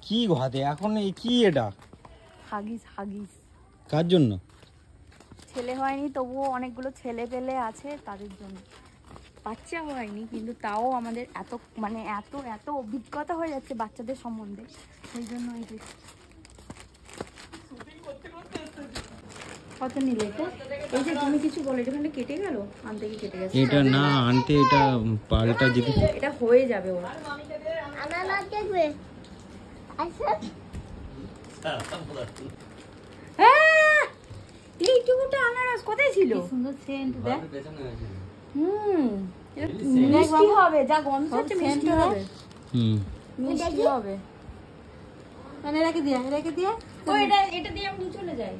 কি হাতে এখন এই কি এটা? Huggies Huggies. কার জন্য? ছেলে হয়নি তবুও অনেকগুলো ছেলে পেলে আছে তাদের জন্য। বাচ্চা হয়নি কিন্তু তাও আমাদের এত মানে এত এত অভিজ্ঞতা হয়ে যাচ্ছে বাচ্চাদের সম্বন্ধে, সেই জন্য এই যে কত নিলে এটা? এই যে তুমি কিছু বলে এখানে কেটে গেল, আনতে কি কেটে গেছে? এটা না আনতে, এটা পাল্টা যেতে এটা হয়ে যাবে ওর। আনারস দেখবে আচ্ছা এইটুকুটা আনারস কোথায় ছিল? সুন্দর সেন্ট দেখ। মিষ্টি হবে, যা গন্ধ হচ্ছে মিষ্টি হবে। মিষ্টি হবে। মানে রেখে দিয়া ও এটা দিয়ে আমি নিয়ে চলে যাই।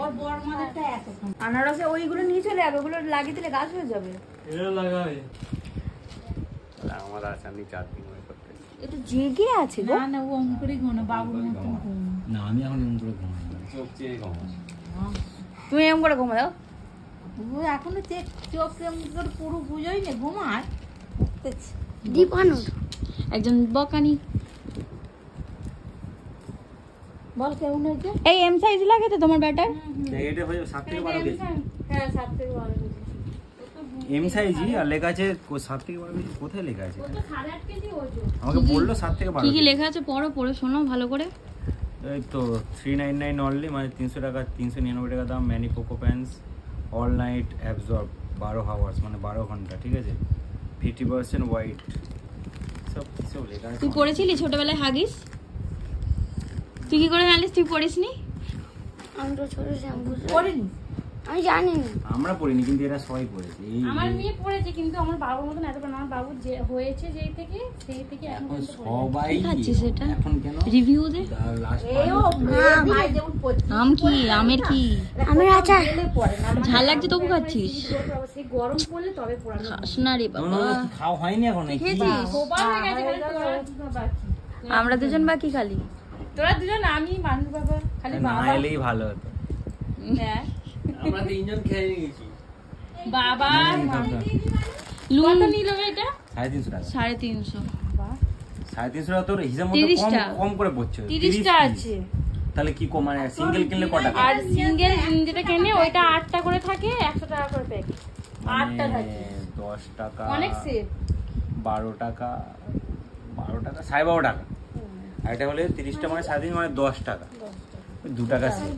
ওর বড় মাদারটা এত আনারসে ওইগুলো নিয়ে চলে যাবে, ওগুলো লাগিয়ে দিলে গাছ হয়ে যাবে। এটা লাগাবে আমার আসানি চাটনি করতে। এটা জেগে আছে গো। না ও অঙ্ক করে ঘুমো বাবুর মতন ঘুম। না আমি এখন এমন করে ঘুমাই চোখ চেয়ে ঘুমাই। তুমি এরকম করে ঘুমা দাও। ও এখনো চোখ কেমন করে পুরো বুঝোই না ঘুমায়। দীপানু একজন বকানি। বল কেমন হয়েছে? এই এম সাইজ লাগে তো তোমার ব্যাটার? এটা হয়ে 7 থেকে 12 কেজি। হ্যাঁ 7 থেকে 12 কেজি। এম সাইজই আর লেখা আছে 7 থেকে 12 কেজি। কোথায় লেখা আছে? তো 8.5 কেজি ওজন। আমাকে বললো 7 থেকে 12 কি কি কেজি। লেখা আছে পড়ো, পড়ে শোনো ভালো করে। এই তো 399 অনলি, মানে 300 টাকা, 399 টাকা দাম। Mamy Poko pants all night absorb 12 hours মানে 12 ঘন্টা, ঠিক আছে। 50% হোয়াইট, সব লেখা আছে। তুই পড়েছিলি ছোটবেলায় হাগিস? তুই কি করে জানিস? তুই পড়িসনি? আমি তো ছোট শ্যাম্পু পড়িনি। আমি জানি না। আমরা পড়িনি কিন্তু এরা সবাই পড়েছে। এই আমার মেয়ে পড়েছে কিন্তু আমার বাবার মতন এত না। আমার বাবু যে হয়েছে সেই থেকে এখন এখন পর্যন্ত সবাই কি খাচ্ছিস এটা? এখন কেন রিভিউ দে। লাস্ট ভাই যেমন পড়ছে আম কি? আমের কি? আমের আচার ঝাল লাগছে তবু খাচ্ছিস? সেই গরম পড়লে তবে পড়ানো খাস না রে বাবা। খাওয়া হয়নি এখন কি? খেয়েছিস? সবার হয়ে গেছে খালি তোরা বাকি। আমরা দুজন বাকি খালি। তোরা দুজন আমি মানুষ বাবা খালি না বাবা। এলেই ভালো হতো। হ্যাঁ আমরা তিনজন খেয়ে নিয়েছি। বাবা লুন কত নিল এটা? 350 টাকা। 350। 350 টাকা তোর হিসাব মতো 30 কম টা। কম করে পড়ছে। 30 টা আছে। তাহলে কি কম, মানে সিঙ্গেল কিনলে কত টাকা? আর সিঙ্গেল যেটা কেনে ওইটা 8টা করে থাকে, 100 টাকা করে প্যাকেট। 8টা থাকে 10 টাকা, অনেক সেভ। 12 টাকা, 12 টাকা, 12.5 টাকা। আর এটা হলে 30 টা মানে 3.5 মানে 10 টাকা। 2 টাকা সেভ।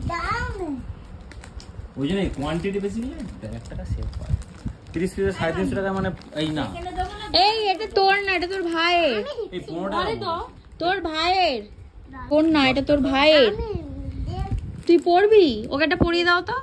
ওই জন্য কোয়ান্টিটি বেশি নিলে 1 টাকা সেভ হয়। 30 পিসে 350 টাকা মানে এই না। এই এটা তোর না, এটা তোর ভাইয়ের। এই 15 টাকা। তোর ভাইয়ের। তোর না, এটা তোর ভাইয়ের। তুই পড়বি? ওকে একটা পরিয়ে দাও তো।